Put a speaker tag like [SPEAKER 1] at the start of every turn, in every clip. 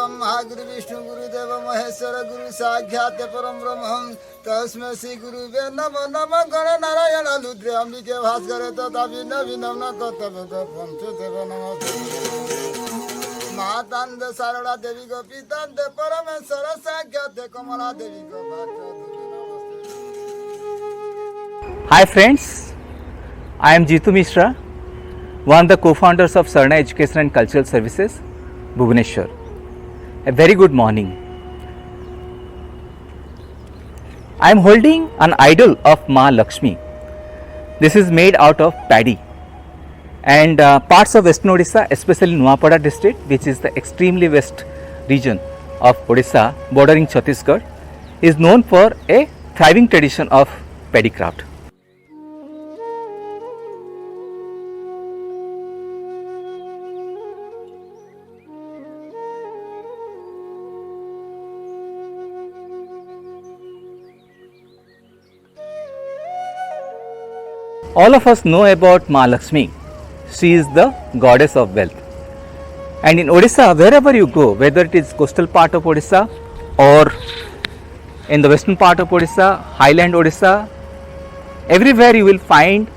[SPEAKER 1] ब्रह्मा गुरु विष्णु गुरुदेव महेश्वर गुरु साक्षात परम ब्रह्म तस्मै श्री गुरुवे नमो नमः गण नारायण रुद्र अंबिके भास्कर तथा भिन्न भिन्न कर्तव्य पंचदेव नमः मातांद सारदा देवी को पितांद परमेश्वर साक्षात कमला देवी को
[SPEAKER 2] Hi friends, I am Jitu Mishra, one of the co-founders of Sarna Education and Cultural Services, Bhubaneswar. A very good morning. I am holding an idol of Ma Lakshmi. This is made out of paddy, and parts of Western Odisha, especially Nuapada district, which is the extremely west region of Odisha bordering Chhattisgarh, is known for a thriving tradition of paddy craft. All of us know about Ma Lakshmi. She is the goddess of wealth. And in Odisha, wherever you go, whether it is coastal part of Odisha or in the western part of Odisha, highland Odisha, everywhere you will find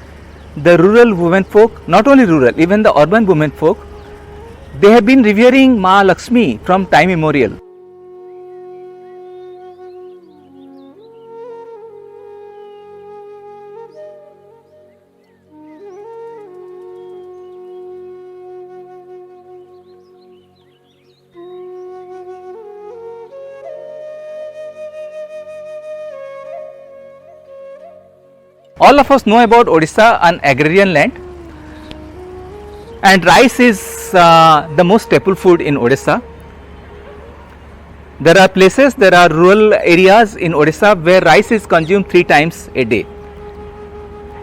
[SPEAKER 2] the rural women folk, not only rural, even the urban women folk, they have been revering Ma Lakshmi from time immemorial. All of us know about Odisha, an agrarian land, and rice is the most staple food in Odisha. There are places, there are rural areas in Odisha where rice is consumed 3 times a day,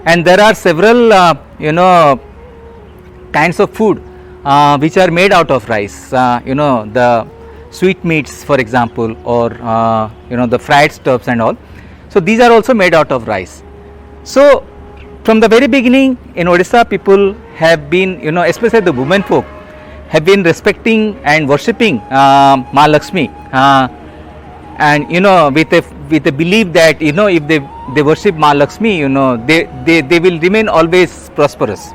[SPEAKER 2] and there are several kinds of food which are made out of rice. The sweetmeats, for example, or the fried stuffs and all. So these are also made out of rice. So from the very beginning in Odisha, people have been, especially the women folk, have been respecting and worshipping Ma Lakshmi, and with a belief that if they worship Ma Lakshmi, they will remain always prosperous.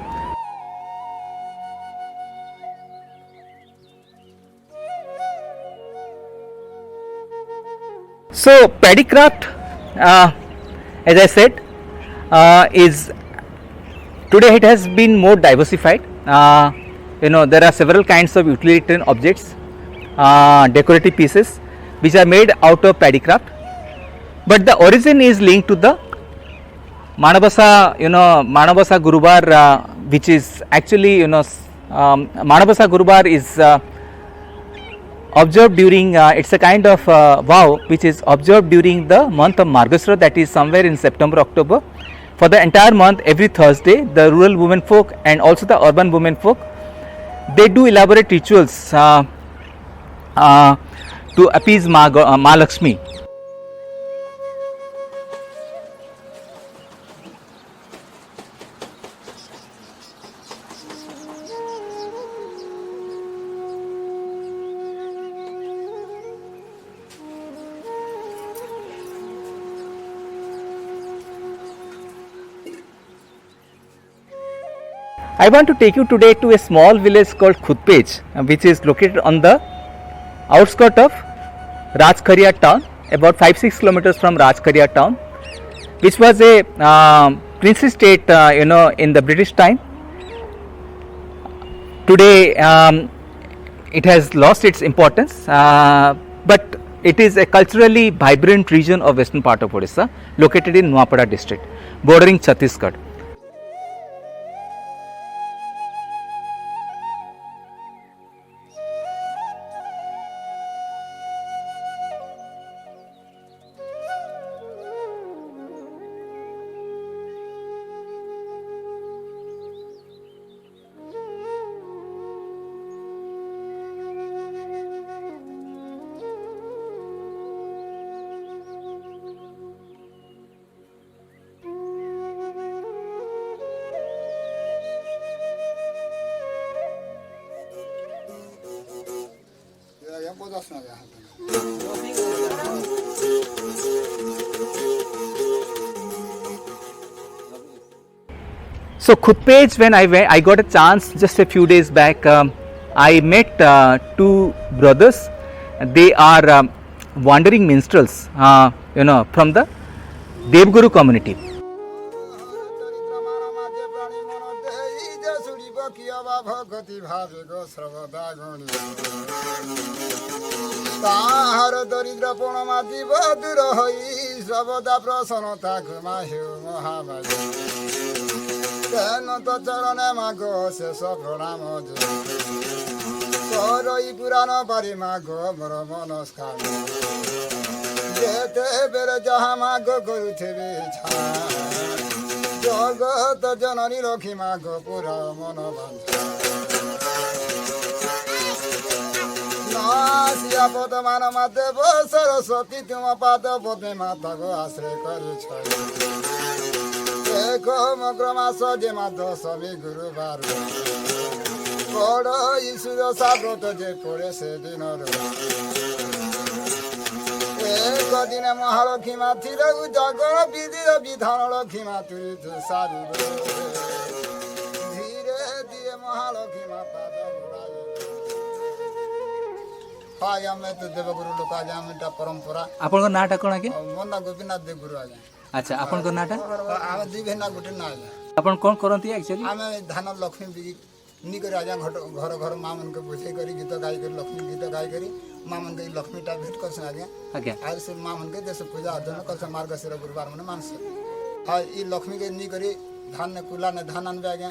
[SPEAKER 2] So paddy craft, as I said, is today it has been more diversified. There are several kinds of utilitarian objects, decorative pieces which are made out of paddy craft, but the origin is linked to the Manabasa Gurubar, which is actually Manabasa Gurubar is observed during it's a kind of vow which is observed during the month of Margashira, that is somewhere in September, October. For the entire month, every Thursday, the rural women folk and also the urban women folk, they do elaborate rituals to appease Ma Lakshmi. I want to take you today to a small village called Khudpej, which is located on the outskirts of Rajkharia town, about 5-6 kilometers from Rajkharia town, which was a princely state, in the British time. Today, it has lost its importance, but it is a culturally vibrant region of western part of Odisha, located in Nuapada district, bordering Chhattisgarh.
[SPEAKER 1] कस ना गया
[SPEAKER 2] So Khutpej, when I got a chance just a few days back, I met two brothers. They are wandering minstrels, from the Devguru community.
[SPEAKER 1] তাহার দরিদ্র প্রণমাতি বদূর হই সবদা প্রসন্নতা ঘুমাহিউ মহামারী তেন তো চরণে মাগ শেষ প্রণাম করই পুরাণ পারি মাগ মোর মনস্কার যেতে বেড়ে যাহা মাগ করুথিবি জগত জননী লক্ষ্মী মাগ পুরা মন বাঞ্ছা নাসিয়া পদমান মাদেব সরস্বতী তুম পাদ পদ্মে মাতা গো আশ্রয় করিছ দেখো মগ্রমাস যে মাধ সবি গুরুবার বড় ঈশ্বর সাব্রত যে পড়ে সেদিনর একদিনে মহালক্ষ্মী মাথির জগর বিধির বিধান লক্ষ্মী মাতুরি তু সারি ধীরে ধীরে মহালক্ষ্মী মাতা হয় আমি তো দেবগুরু লোক আজ আমি এটা পরম্পরা
[SPEAKER 2] ଆପଣଙ୍କ ନାଁଟା କ'ଣ ଆଜ୍ଞା?
[SPEAKER 1] ମୋ ନା ଗୋପୀନାଥ ଦେବଗୁରୁ ଆଜ୍ଞା
[SPEAKER 2] ଆଚ୍ଛା ଆପଣଙ୍କ ନାଁଟା?
[SPEAKER 1] ଆମେ ଦୁଇ ଭାଇ ନା ଗୋଟେ ନା ଆଜ୍ଞା
[SPEAKER 2] ଆପଣ କ'ଣ କରନ୍ତି ଆକ୍ଚୁଆଲି?
[SPEAKER 1] ଆମେ ଧାନ ଲକ୍ଷ୍ମୀ ବିକି ନିକରି ଆଜ୍ଞା ଘର ଘର ମା ମାନଙ୍କୁ ବୁଝେଇ କରି ଗୀତ ଗାଇ କରି ଲକ୍ଷ୍ମୀ ଗୀତ ଗାଇ କରି ମା ମାନଙ୍କୁ ଏଇ ଲକ୍ଷ୍ମୀଟା ଭେଟ କରସନ୍ ଆଜ୍ଞା
[SPEAKER 2] ଆଜ୍ଞା
[SPEAKER 1] ଆଉ ସେ ମା ମାନଙ୍କୁ ଦେଶ ପୂଜା ଅର୍ଜନ କରସନ୍ ମାର୍ଗଶିର ଗୁରୁବାର ମାନେ ମାନସ ଆଉ ଇ ଲକ୍ଷ୍ମୀକେ ନିକରି ଧାନ କୁଲା ନେ ଧାନ ଆନବେ ଆଜ୍ଞା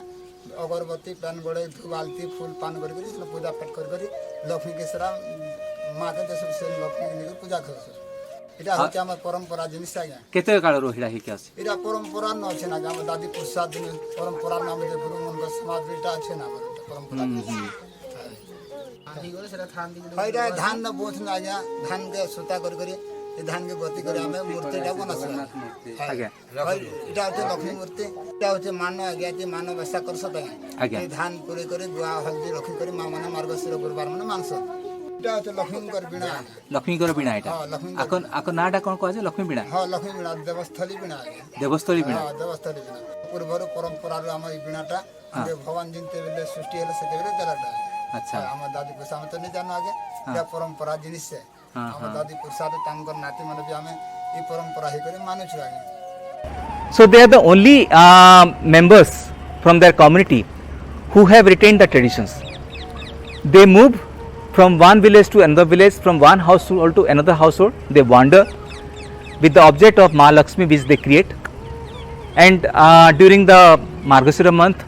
[SPEAKER 1] ଅଗରବତୀ ପାନ୍ ଗୋଡ଼େ ଧୁବାଲତି ଫୁଲ ପାନ କରି କରି ପୂଜା ପାଠ କରି କରି ଲକ୍ଷ୍ମୀକେ ସେରା ମାକେ ଦେଶ ସେ ଲକ୍ଷ୍ମୀକେ ନିକରି ପୂଜା କରସନ୍ এটা হচ্ছে আমার পরম্পরা জিনিস আজ্ঞা
[SPEAKER 2] କେତେ କାଳରୁ ଏଇଟା ହେଇକି আছে?
[SPEAKER 1] এটা পরম্পরা ন আছে না আমার দাদি প্রসাদ দিন পরম্পরার নামে যে গুরু মনক সমাজ এটা আছে না আমার পরম্পরা এটা ধান না বোঝ না আজ্ঞা ধান কে সুতা করে করে এই ধান কে গতি করে আমি মূর্তিটা বানাছি
[SPEAKER 2] ଆଜ୍ଞା
[SPEAKER 1] এটা হচ্ছে লক্ষ্মী মূর্তি এটা হচ্ছে মান আজ্ঞা যে মান ব্যবসা করছ
[SPEAKER 2] আজ্ঞা
[SPEAKER 1] এই ধান করে করে গুয়া হলদি লক্ষ্মী করে মা মানে মার্গশির গুরুবার মানে মাংস এটা হচ্ছে লক্ষ্মীঙ্কর বীণা
[SPEAKER 2] ଲକ୍ଷ୍ମୀଙ୍କର ବୀଣା ଏଇଟା?
[SPEAKER 1] হ্যাঁ ଲକ୍ষ্ମী
[SPEAKER 2] ଆଙ୍କ ନାଁଟା କ'ଣ କୁହାଯାଏ? ଲକ୍ଷ୍ମୀ ବୀଣା,
[SPEAKER 1] হ্যাঁ লক্ষ্মী বীণা দেবস্থলী বীণা আজ্ঞা
[SPEAKER 2] ଦେବସ୍ଥଳୀ ବୀଣା।
[SPEAKER 1] ହଁ ଦେବସ୍ଥଳୀ ବୀଣା ପୂର୍ବରୁ ପରମ୍ପରାରୁ ଆମ ଏଇ ବୀଣାଟା ଭଗବାନ ଯେତେବେଳେ ସୃଷ୍ଟି ହେଲେ ସେତେବେଳେ ଦେଲାଟା
[SPEAKER 2] ଆଚ୍ଛା
[SPEAKER 1] ଆମ ଦାଦି ପୁରୁଷ ଆମେ ତ ନି ଜାଣୁ ଆଜ୍ଞା ଏହା ପରମ୍ପରା ଜିନିଷ ଆମ ଦାଦି ପୁରୁଷାର ତାଙ୍କର ନାତି ମାନେ ବି ଆମେ ଏଇ ପରମ୍ପରା ହେଇକରି ମାନୁଛୁ ଆଜ୍ଞା
[SPEAKER 2] So they are the only members from their community who have retained the traditions. They move from one village to another village, from one household to another household. They wander with the object of Ma Lakshmi which they create, and during the Margashira month,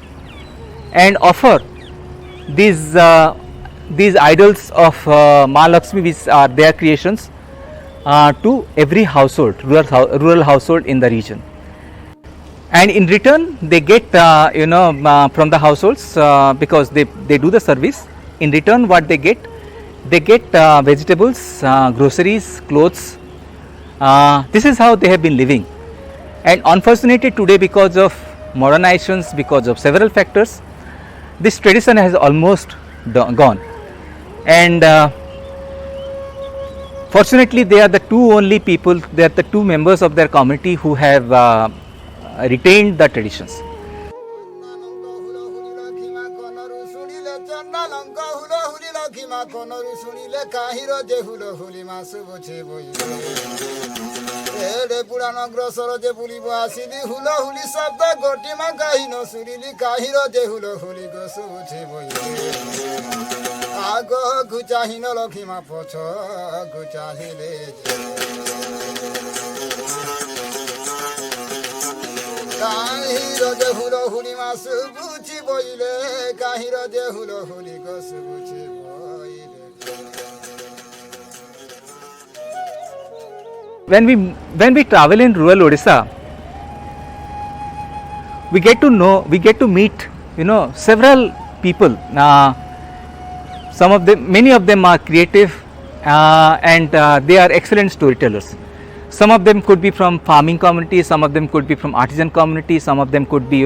[SPEAKER 2] and offer these idols of Ma Lakshmi which are their creations to every household, rural household in the region. And in return they get from the households, because they do the service. In return what they get vegetables, groceries, clothes. This is how they have been living, and unfortunately today, because of modernizations, because of several factors, this tradition has almost gone. And fortunately they are the two only people, they are the two members of their community who have retained the traditions.
[SPEAKER 1] কোনরু শুনিলে কাহির যে হুল হুলি মাস বুঝে বই এড়ে পুরাণ অগ্রসর যে বুলিব আসিলি হুল হুলি শব্দ গোটি মা কাহিন শুনিলি কাহির যে হুল হুলি গোস বুঝে বই আগ গুচাহিন লক্ষ্মী মা পছ গুচাহিলে কাহির যে হুল হুলি মাস বুঝি বইলে কাহির যে হুল হুলি গোস বুঝে
[SPEAKER 2] When we travel in rural Odisha, we get to meet several people. Many of them are creative, and they are excellent storytellers. Some of them could be from farming community, some of them could be from artisan community, some of them could be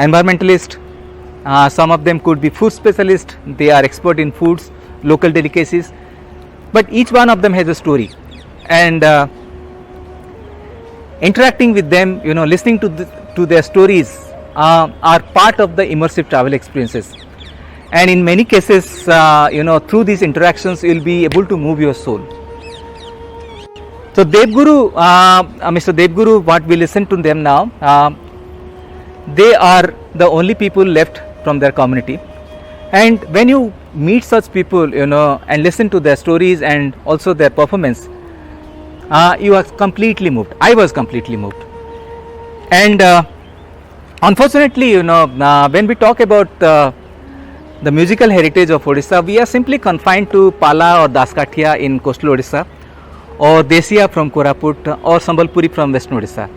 [SPEAKER 2] environmentalist, some of them could be food specialist. They are expert in foods, local delicacies. but each one of them has a story, and interacting with them, listening to their stories are part of the immersive travel experiences. And in many cases, through these interactions, you will be able to move your soul. So Devguru, Mr. Devguru, what we listen to them now, they are the only people left from their community. And when you meet such people, and listen to their stories and also their performance, you are completely moved. I was completely moved. And unfortunately, when we talk about the musical heritage of Odisha, we are simply confined to Pala or Daskathia in coastal Odisha, or Desia from Koraput, or Sambalpuri from Western Odisha.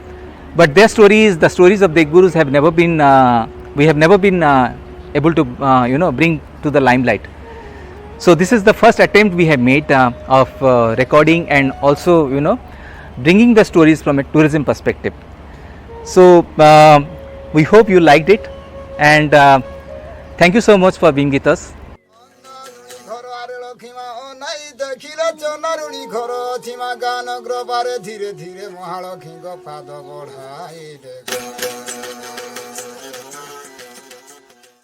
[SPEAKER 2] But their stories, the stories of the Gurus, have never been, we have never been able to, bring to the limelight. So this is the first attempt we have made of recording and also, bringing the stories from a tourism perspective. So we hope you liked it, and thank you so much for being with us.
[SPEAKER 1] ଗାନ ଗ୍ରବାରେ ଧୀରେ ଧୀରେ ମହାଳକ୍ଷୀଙ୍କ ପାଦ ବଢ଼ାଇ